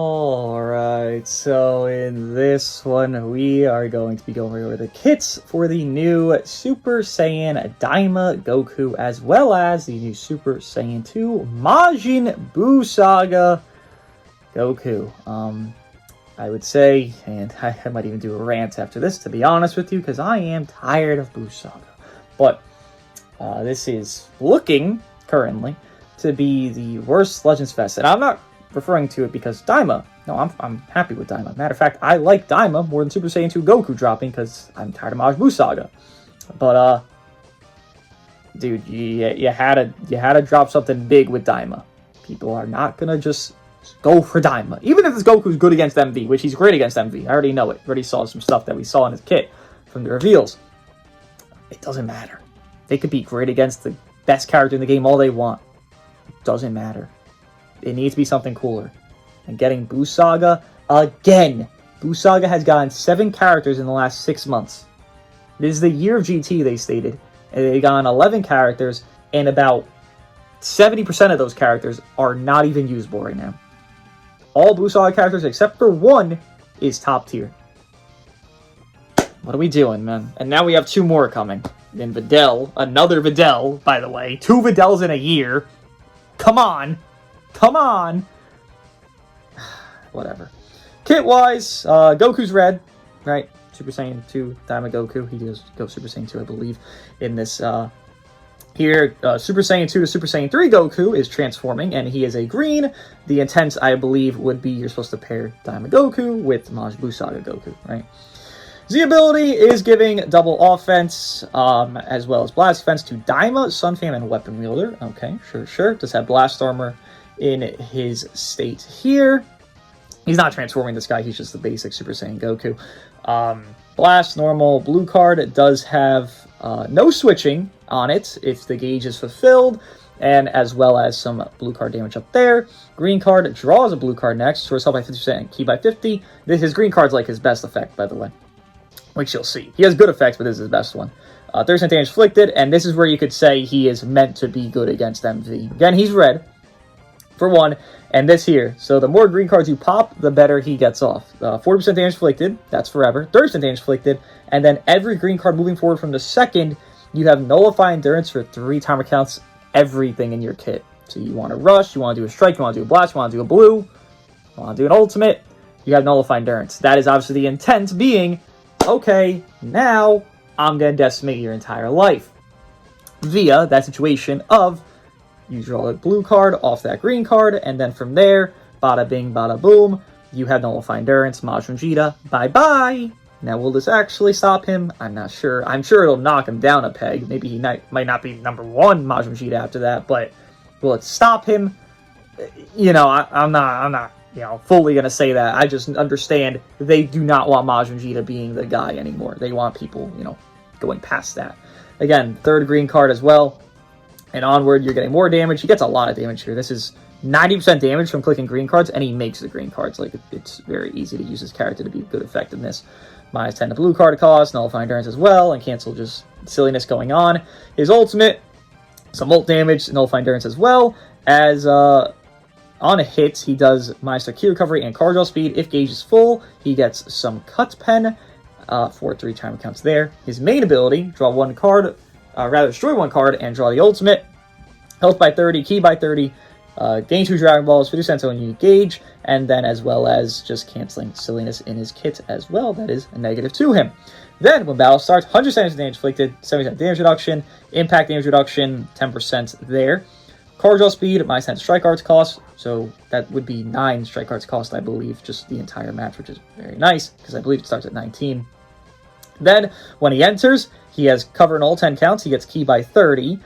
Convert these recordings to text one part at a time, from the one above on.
Alright, so in this one we are going to be going over the kits for the new Super Saiyan Daima Goku as well as the new Super Saiyan 2 Majin Buu Saga Goku. I would say, and I might even do a rant after this to be honest with you, because I am tired of Buu Saga. But this is looking, currently, to be the worst Legends Fest. And I'm not referring to it because Daima. No, I'm happy with Daima. Matter of fact, I like Daima more than Super Saiyan 2 Goku dropping because I'm tired of Majin Buu Saga. But, dude, you had to drop something big with Daima. People are not going to just go for Daima. Even if this Goku's good against MV, which he's great against MV. I already know it. I already saw some stuff that we saw in his kit from the reveals. It doesn't matter. They could be great against the best character in the game all they want. Doesn't matter. It needs to be something cooler. And getting Buu Saga again. Buu Saga has gotten 7 characters in the last 6 months. This is the year of GT, they stated. And they've gotten 11 characters, and about 70% of those characters are not even usable right now. All Buu Saga characters except for one is top tier. What are we doing, man? And now we have 2 more coming. Then Videl, another Videl, by the way. 2 Videls in a year. Come on. Come on. Whatever. Kit-wise, Goku's red, right? Super Saiyan 2, Daima Goku. He does go Super Saiyan 2, I believe, in this, here. Super Saiyan 2 to Super Saiyan 3 Goku is transforming, and he is a green. The intent, I believe, would be you're supposed to pair Daima Goku with Majin Buu Saga Goku, right? Z ability is giving double offense, as well as blast defense to Daima, Sun Fan, and Weapon Wielder. Okay, sure. Does have blast armor in his state here. He's not transforming this guy, he's just the basic Super Saiyan Goku. Blast, normal, blue card. It does have no switching on it if the gauge is fulfilled, and as well as some blue card damage up there. Green card draws a blue card next, restores health by 50% and key by 50. His green card's like his best effect, by the way. Which you'll see. He has good effects, but this is his best one. 30% damage inflicted, and this is where you could say he is meant to be good against MV. Again, he's red, for one, and this here. So the more green cards you pop, the better he gets off. 40% damage inflicted, that's forever. 30% damage inflicted, and then every green card moving forward from the second, you have Nullify Endurance for 3 timer counts, everything in your kit. So you want to rush, you want to do a strike, you want to do a blast, you want to do a blue, you want to do an ultimate, you have Nullify Endurance. That is obviously the intent being, okay, now I'm going to decimate your entire life. Via that situation of you draw a blue card off that green card, and then from there, bada bing, bada boom, you have Nullify Endurance, Majin Vegeta, bye-bye. Now, will this actually stop him? I'm not sure. I'm sure it'll knock him down a peg. Maybe he might not be number 1 Majin Vegeta after that, but will it stop him? You know, I'm not fully going to say that. I just understand they do not want Majin Vegeta being the guy anymore. They want people, going past that. Again, 3rd green card as well. And onward, you're getting more damage. He gets a lot of damage here. This is 90% damage from clicking green cards, and he makes the green cards. Like, it's very easy to use his character to be good effectiveness. Minus 10 to blue card cost, Nullify Endurance as well, and cancel just silliness going on. His ultimate, some ult damage, Nullify Endurance as well, as, on a hit, he does minus their key recovery and card draw speed. If gauge is full, he gets some cut pen for 3 timer counts there. His main ability, draw 1 card, destroy 1 card and draw the ultimate. Health by 30, key by 30, gain 2 Dragon Balls, 50% on unique gauge, and then as well as just canceling silliness in his kit as well. That is a negative to him. Then, when battle starts, 100% damage inflicted, 70% damage reduction, impact damage reduction, 10% there. Card draw speed, minus 10 strike cards cost, so that would be 9 strike cards cost, I believe, just the entire match, which is very nice, because I believe it starts at 19. Then, when he enters, he has cover in all 10 counts, he gets key by 30.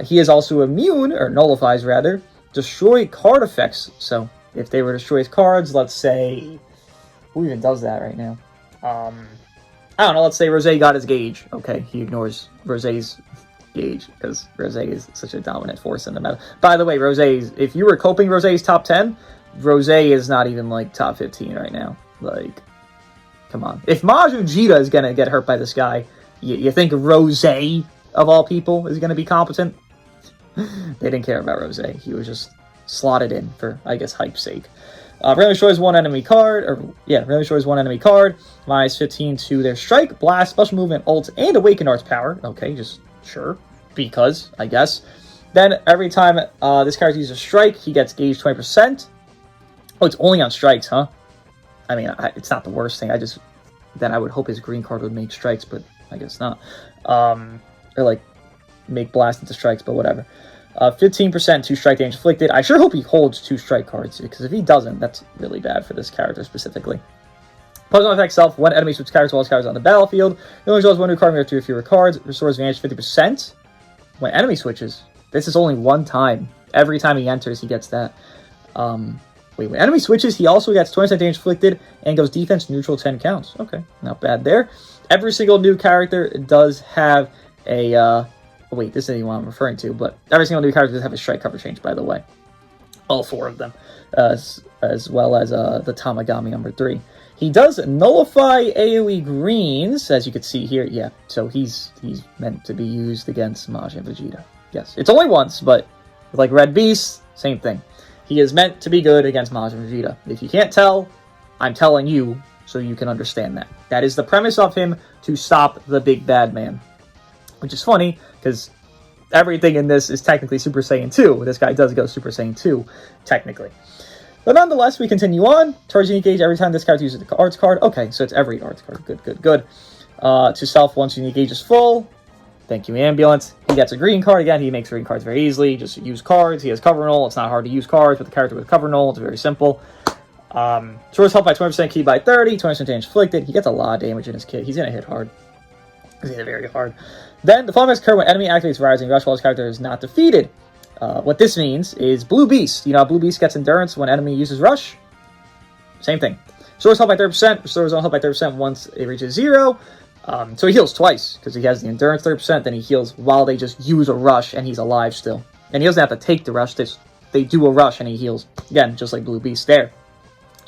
He is also immune, or nullifies rather, destroy card effects. So, if they were to destroy his cards, let's say, who even does that right now? I don't know, let's say Rose got his gauge. Okay, he ignores Rose's gauge, because Rose is such a dominant force in the meta. By the way, if you were coping Rose's top 10, Rose is not even, like, top 15 right now. Like, come on. If Majin Vegeta is gonna get hurt by this guy, you think Rose, of all people, is gonna be competent? They didn't care about Rose. He was just slotted in for, I guess, hype's sake. Randomly destroys one enemy card, randomly destroys one enemy card, minus 15 to their strike, blast, special movement, ult, and awakened arts power. Okay, just sure, because, I guess. Then, every time this character uses a strike, he gets gauged 20%. Oh, it's only on strikes, huh? I mean, it's not the worst thing. Then I would hope his green card would make strikes, but I guess not. Or, like, make blast into strikes, but whatever. 15% 2 strike damage inflicted. I sure hope he holds 2 strike cards, because if he doesn't, that's really bad for this character specifically. Puzzle effect self, when enemy switches characters while his cards on the battlefield. It only draws 1 new card when you have 2 or fewer cards. Restores advantage 50% when enemy switches. This is only one time. Every time he enters, he gets that. When enemy switches, he also gets 20% damage inflicted and goes defense neutral 10 counts. Okay, not bad there. Every single new character does have a... wait, this isn't what I'm referring to, but every single new character does have a strike cover change, by the way. All 4 of them. As well as the Tamagami number 3. He does nullify AoE greens, as you can see here. Yeah, so he's meant to be used against Majin Vegeta. Yes, it's only once, but like Red Beast, same thing. He is meant to be good against Majin Vegeta. If you can't tell, I'm telling you so you can understand that. That is the premise of him, to stop the big bad man. Which is funny, because everything in this is technically Super Saiyan 2. This guy does go Super Saiyan 2, technically. But nonetheless, we continue on. Charge unique gauge every time this character uses the arts card. Okay, so it's every arts card. Good. To self, once unique gauge is full. Thank you, Ambulance. He gets a green card. Again, he makes green cards very easily. Just use cards. He has cover null. It's not hard to use cards with a character with cover null. It's very simple. Source health by 20%, key by 30, 20% damage inflicted. He gets a lot of damage in his kit. He's going to hit hard. He's going to hit very hard. Then, the following occur when enemy activates Rising Rush while his character is not defeated. What this means is Blue Beast. You know how Blue Beast gets endurance when enemy uses Rush? Same thing. Restores health by 30%. Restores all health by 30% once it reaches 0. So he heals twice, because he has the endurance 30%, then he heals while they just use a rush, and he's alive still. And he doesn't have to take the rush, they do a rush, and he heals. Again, just like Blue Beast there.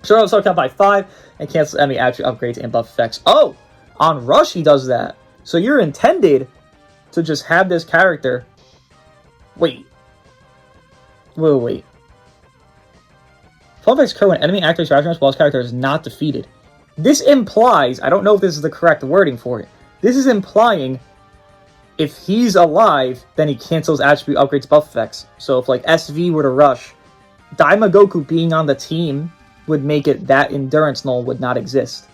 Restore all count by 5, and cancel enemy attribute upgrades and buff effects. Oh! On rush he does that. So you're intended to just have this character... Wait. Fun effects occur when enemy activates Rising Rush while his character is not defeated. This implies, I don't know if this is the correct wording for it, this is implying if he's alive, then he cancels attribute upgrades buff effects. So if like SV were to rush, Daima Goku being on the team would make it that endurance null would not exist.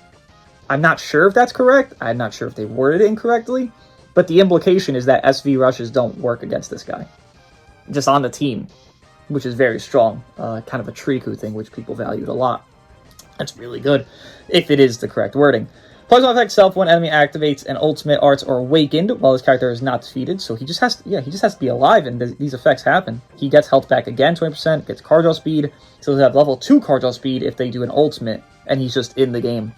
I'm not sure if that's correct, I'm not sure if they worded it incorrectly, but the implication is that SV rushes don't work against this guy. Just on the team, which is very strong. Kind of a Triku thing, which people valued a lot. That's really good, if it is the correct wording. Poison effect self when enemy activates an ultimate arts or awakened while his character is not defeated. So he just has to be alive and these effects happen. He gets health back again, 20%, gets card draw speed. So he'll have level 2 card draw speed if they do an ultimate, and he's just in the game.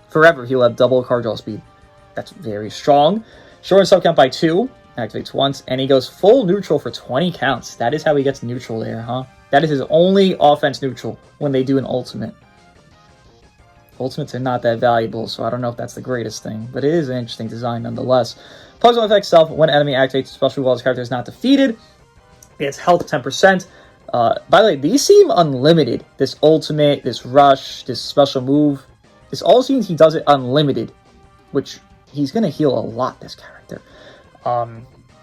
Forever, he'll have double card draw speed. That's very strong. Shorten sub count by 2, activates once, and he goes full neutral for 20 counts. That is how he gets neutral there, huh? That is his only offense neutral when they do an ultimate. Ultimates are not that valuable, so I don't know if that's the greatest thing, but it is an interesting design nonetheless. Puzzle effect self, when enemy activates, especially while his character is not defeated, he gets health 10%. By the way, these seem unlimited. This ultimate, this rush, this special move. This all seems he does it unlimited, which he's going to heal a lot, this character.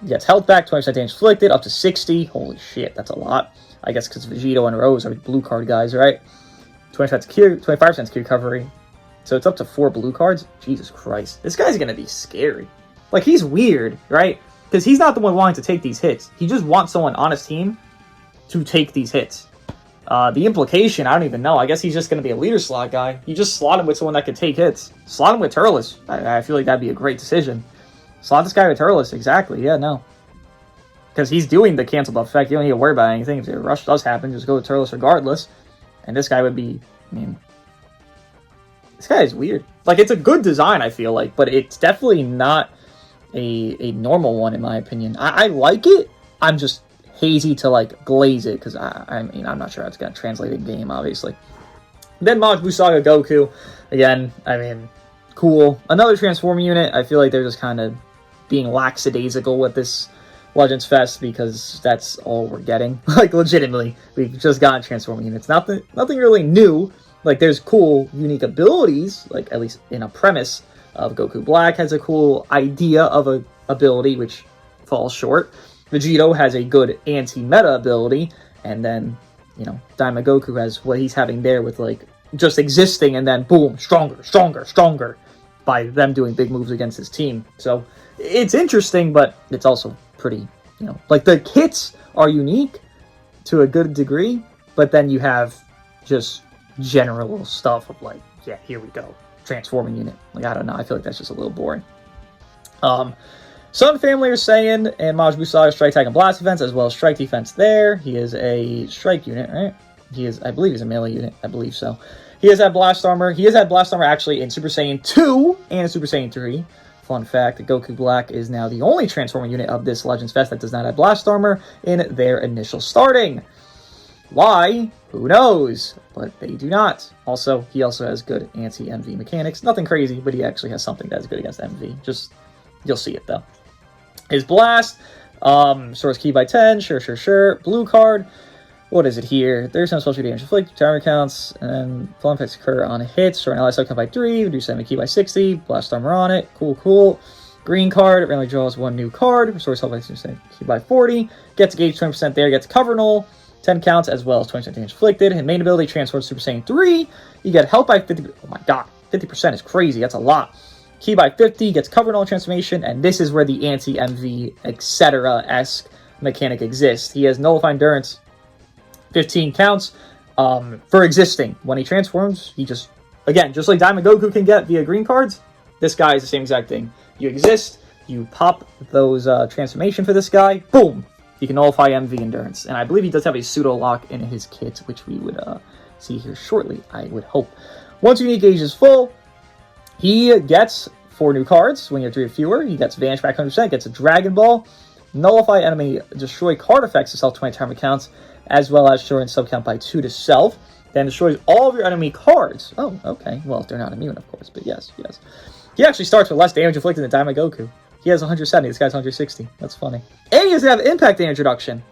He gets health back, 20% damage inflicted, up to 60. Holy shit, that's a lot. I guess because Vegito and Rose are blue card guys, right? 25% secure recovery. So it's up to 4 blue cards? Jesus Christ. This guy's gonna be scary. Like, he's weird, right? Because he's not the one wanting to take these hits. He just wants someone on his team to take these hits. The implication, I don't even know. I guess he's just gonna be a leader slot guy. You just slot him with someone that can take hits. Slot him with Turles. I feel like that'd be a great decision. Slot this guy with Turles, exactly. Yeah, no. Because he's doing the cancel buff effect. You don't need to worry about anything. If a rush does happen, just go with Turles regardless. And this guy would be, I mean, this guy is weird. Like, it's a good design, I feel like, but it's definitely not a normal one, in my opinion. I like it. I'm just hazy to, like, glaze it, because, I mean, I'm not sure how it's going to translate in game, obviously. Then Buu Saga Goku. Again, I mean, cool. Another transforming unit. I feel like they're just kind of being lackadaisical with this Legends Fest because that's all we're getting. Like, legitimately, we've just gotten transforming units. Nothing really new. Like, there's cool, unique abilities, like, at least in a premise of Goku Black has a cool idea of a ability, which falls short. Vegito has a good anti-meta ability, and then, you know, Daima Goku has what he's having there with, like, just existing, and then, boom, stronger, by them doing big moves against his team. So, it's interesting, but it's also pretty, you know, like, the kits are unique to a good degree, but then you have just general stuff of, like, yeah, here we go, transforming unit. Like, I don't know, I feel like that's just a little boring. Sun Family are saying, and Majin Saga Strike Attack and Blast Defense, as well as Strike Defense there. He is a Strike unit, right? He is, I believe he's a melee unit, I believe so. He has had Blast Armor. He has had Blast Armor actually in Super Saiyan 2 and Super Saiyan 3. Fun fact, Goku Black is now the only transforming unit of this Legends Fest that does not have Blast Armor in their initial starting. Why? Who knows? But they do not. Also, he also has good anti-MV mechanics. Nothing crazy, but he actually has something that's good against MV. Just, you'll see it though. His Blast, Source Key by 10, sure. Blue card, what is it here? 30% special damage inflict, timer counts, and fall effects occur on hits. Short ally count by 3, reduce enemy key by 60, blast armor on it, cool. Green card, randomly draws 1 new card, restores health by 2% key by 40, gets gauge 20% there, gets cover null, 10 counts, as well as 20% damage inflicted. His main ability transforms Super Saiyan 3, you get health by 50, oh my god, 50% is crazy, that's a lot. Key by 50, gets cover null transformation, and this is where the anti-MV, etc.-esque mechanic exists. He has Nullify Endurance, 15 counts for existing. When he transforms, he just, again, just like Daima Goku can get via green cards, this guy is the same exact thing. You exist, you pop those transformation for this guy, boom! You can nullify MV Endurance. And I believe he does have a pseudo-lock in his kit, which we would see here shortly, I would hope. Once unique gauge is full, he gets 4 new cards when you have 3 or fewer. He gets Vanish back 100%, gets a Dragon Ball, Nullify enemy, destroy card effects to self 20 timer counts, as well as shorten sub count by 2 to self. Then destroys all of your enemy cards. Oh, okay. Well, they're not immune, of course, but yes. He actually starts with less damage inflicted than Daima Goku. He has 170, this guy's 160. That's funny. And he doesn't have impact damage reduction.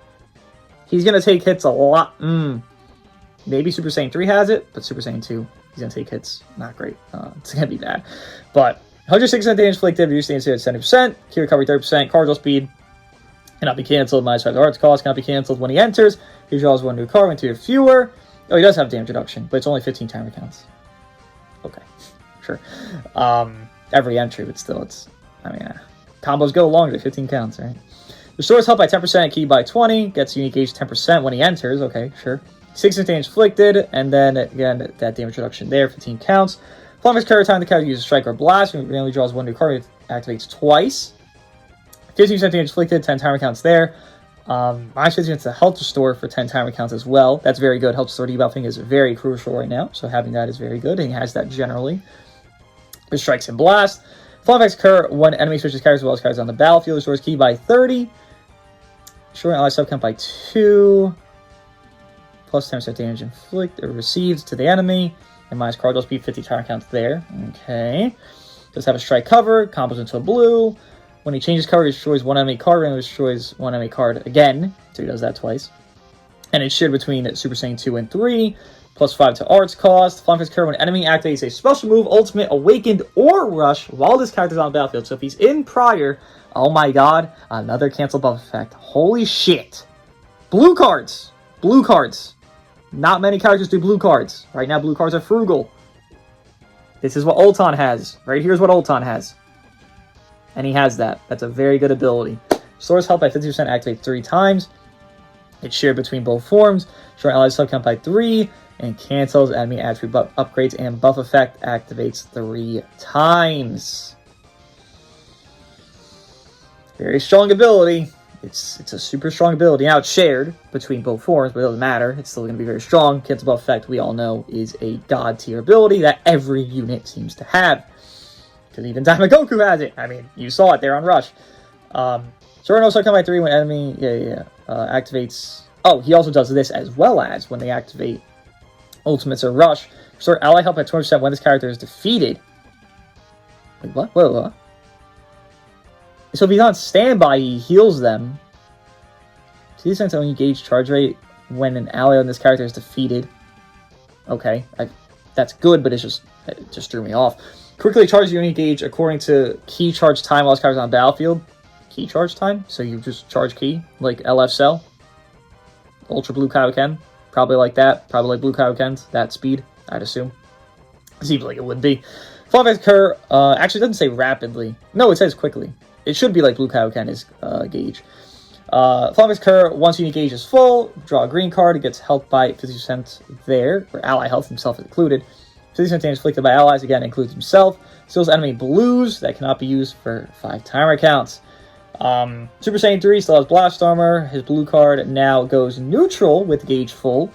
He's going to take hits a lot. Maybe Super Saiyan 3 has it, but Super Saiyan 2, he's going to take hits. Not great. It's going to be bad. But 160% damage inflicted, reduced damage to 70%, key recovery 30%, card draw speed cannot be cancelled, minus 5 arts cost cannot be cancelled when he enters. He draws 1 new card when 2 or fewer. Oh, he does have damage reduction, but it's only 15 timer counts. Okay, sure. Every entry, but still, it's, I mean, combos go longer than 15 counts, right? Restores health by 10%, key by 20, gets unique gauge 10% when he enters. Okay, sure. 6 damage inflicted, and then again, that damage reduction there, 15 counts. Flummer's carry time, the character uses Strike or Blast, when he randomly draws 1 new card, it activates twice. 15% damage inflicted, 10 timer counts there. Minus 50% to health restore for 10 timer counts as well. That's very good. Health restore debuffing is very crucial right now, so having that is very good, and he has that generally. With Strikes and Blast. Flame effects occur when enemy switches characters as well as cards on the battlefield. Restores key by 30. Short ally sub count by 2. Plus 10% damage inflicted or received to the enemy. And minus card draw speed, 50 timer counts there. Okay. Does have a strike cover, combos into a blue. When he changes cover, he destroys 1 enemy card, and destroys 1 enemy card again. So he does that twice. And it's shared between Super Saiyan 2 and 3. Plus 5 to arts cost. Flame effects occur when enemy activates a special move, ultimate, awakened, or rush while this character is on the battlefield. So if he's in prior, oh my god, another cancel buff effect. Holy shit. Blue cards. Blue cards. Not many characters do blue cards. Right now, blue cards are frugal. This is what Ultan has. Right here's what Ultan has. And he has that. That's a very good ability. Restores health by 50%, activates 3 times. It's shared between both forms. Short allies sub count by 3. And cancels enemy attribute buff upgrades and buff effect activates 3 times. Very strong ability. It's a super strong ability. Now it's shared between both forms, but it doesn't matter. It's still going to be very strong. Cancel buff effect, we all know, is a god tier ability that every unit seems to have. Because even Daima Goku has it. I mean, you saw it there on Rush. Short also come by 3 when enemy activates. Oh, he also does this as well as when they activate ultimates or rush. Restore ally health by 20% when this character is defeated. Wait, what? Whoa. So if he's on standby, he heals them. To the extent only gauge charge rate when an ally on this character is defeated. Okay, that's good, but it just threw me off. Quickly charge unit gauge according to key charge time while this character's on the battlefield. Key charge time? So you just charge key, like LF Cell. Ultra Blue Kaioken. Probably like that. Probably like Blue Kaioken's. That speed, I'd assume. Seems like it would be. Flawless Cur, actually doesn't say rapidly. No, it says quickly. It should be like Blue Kaioken is gauge. Flawless Cur, once unit gauge is full, draw a green card. It gets health by 50% there, or ally health, himself included. 50% damage inflicted by allies, again, includes himself. Steals enemy blues that cannot be used for 5 timer counts. Super Saiyan 3 still has Blast Armor. His blue card now goes neutral with gauge full.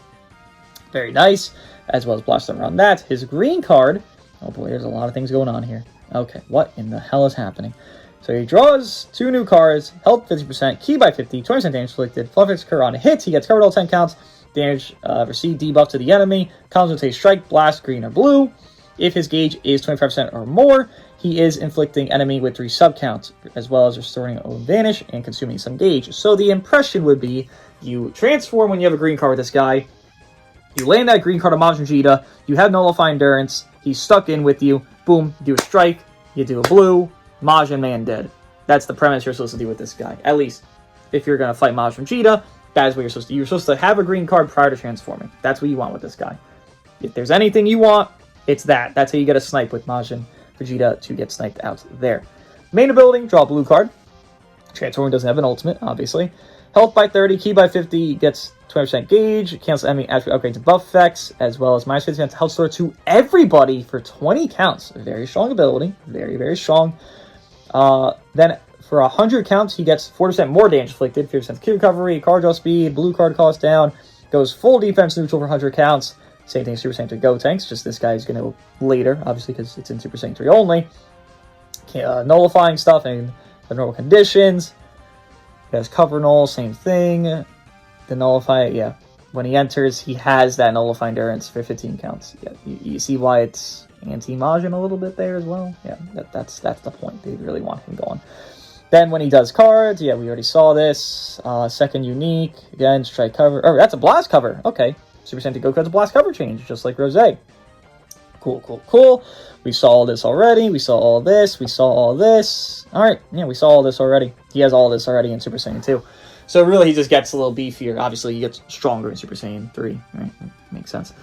Very nice. As well as Blast Armor on that. His green card... Oh boy, there's a lot of things going on here. Okay, what in the hell is happening? So he draws 2 new cards, health 50%, key by 50, 20% damage inflicted. Fluffer's Cur on a hit, he gets covered all 10 counts. Damage received debuff to the enemy. Comes with a strike, blast, green or blue. If his gauge is 25% or more, he is inflicting enemy with 3 subcounts, as well as restoring own vanish and consuming some gauge. So the impression would be you transform when you have a green card with this guy. You land that green card on Majin Vegeta. You have Nullify Endurance. He's stuck in with you. Boom, you do a strike. You do a blue. Majin Man dead. That's the premise you're supposed to do with this guy. At least, if you're going to fight Majin Vegeta, that is what you're supposed to do. You're supposed to have a green card prior to transforming. That's what you want with this guy. If there's anything you want, it's that. That's how you get a snipe with Majin Vegeta to get sniped out there. Main ability, draw a blue card. Transforming doesn't have an ultimate, obviously. Health by 30, key by 50, gets 20% gauge, cancels enemy attribute upgrades and buff effects, as well as minus 50% health store to everybody for 20 counts. Very strong ability. Very, very strong. Then for 100 counts, he gets 40% more damage inflicted, 50% key recovery, card draw speed, blue card cost down, goes full defense neutral for 100 counts. Same thing as Super Saiyan 3 Gotenks, just this guy's going to go later, obviously, because it's in Super Saiyan 3 only. Nullifying stuff in the normal conditions. He has cover null, same thing. The nullify, yeah. When he enters, he has that nullify endurance for 15 counts. Yeah, you see why it's anti-Majin a little bit there as well? Yeah, that's the point. They really want him going. Then when he does cards, yeah, we already saw this. Second unique, again, strike cover. Oh, that's a blast cover. Okay. Super Saiyan 3 Goku has a blast cover change, just like Rose. Cool, cool, cool. We saw all this already. We saw all this. We saw all this. Alright, yeah, we saw all this already. He has all this already in Super Saiyan 2. So really, he just gets a little beefier. Obviously, he gets stronger in Super Saiyan 3. Right? Makes sense.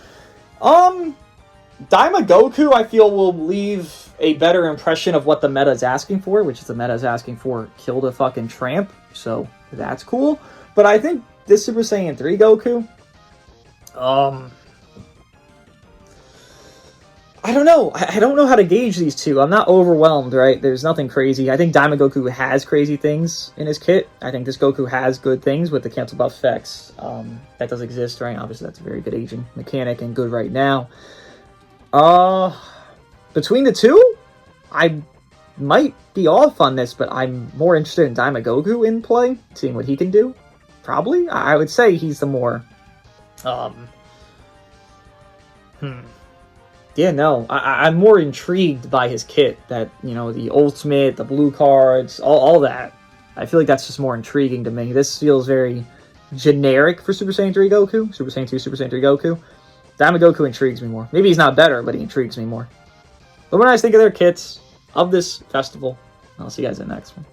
Daima Goku, I feel, will leave a better impression of what the meta is asking for, which is the meta is asking for kill the fucking tramp. So that's cool. But I think this Super Saiyan 3 Goku, I don't know. I don't know how to gauge these two. I'm not overwhelmed, right? There's nothing crazy. I think Daima Goku has crazy things in his kit. I think this Goku has good things with the cancel buff effects. That does exist, right? Obviously, that's a very good aging mechanic and good right now. Between the two, I might be off on this, but I'm more interested in Daima Goku in play, seeing what he can do. Probably. I would say he's the more... Yeah, no, I'm more intrigued by his kit. That, you know, the ultimate, the blue cards, all that. I feel like that's just more intriguing to me. This feels very generic for Super Saiyan 3 Goku. Super Saiyan 2, Super Saiyan 3 Goku. Daima Goku intrigues me more. Maybe he's not better, but he intrigues me more. But when I think of their kits of this festival, I'll see you guys in the next one.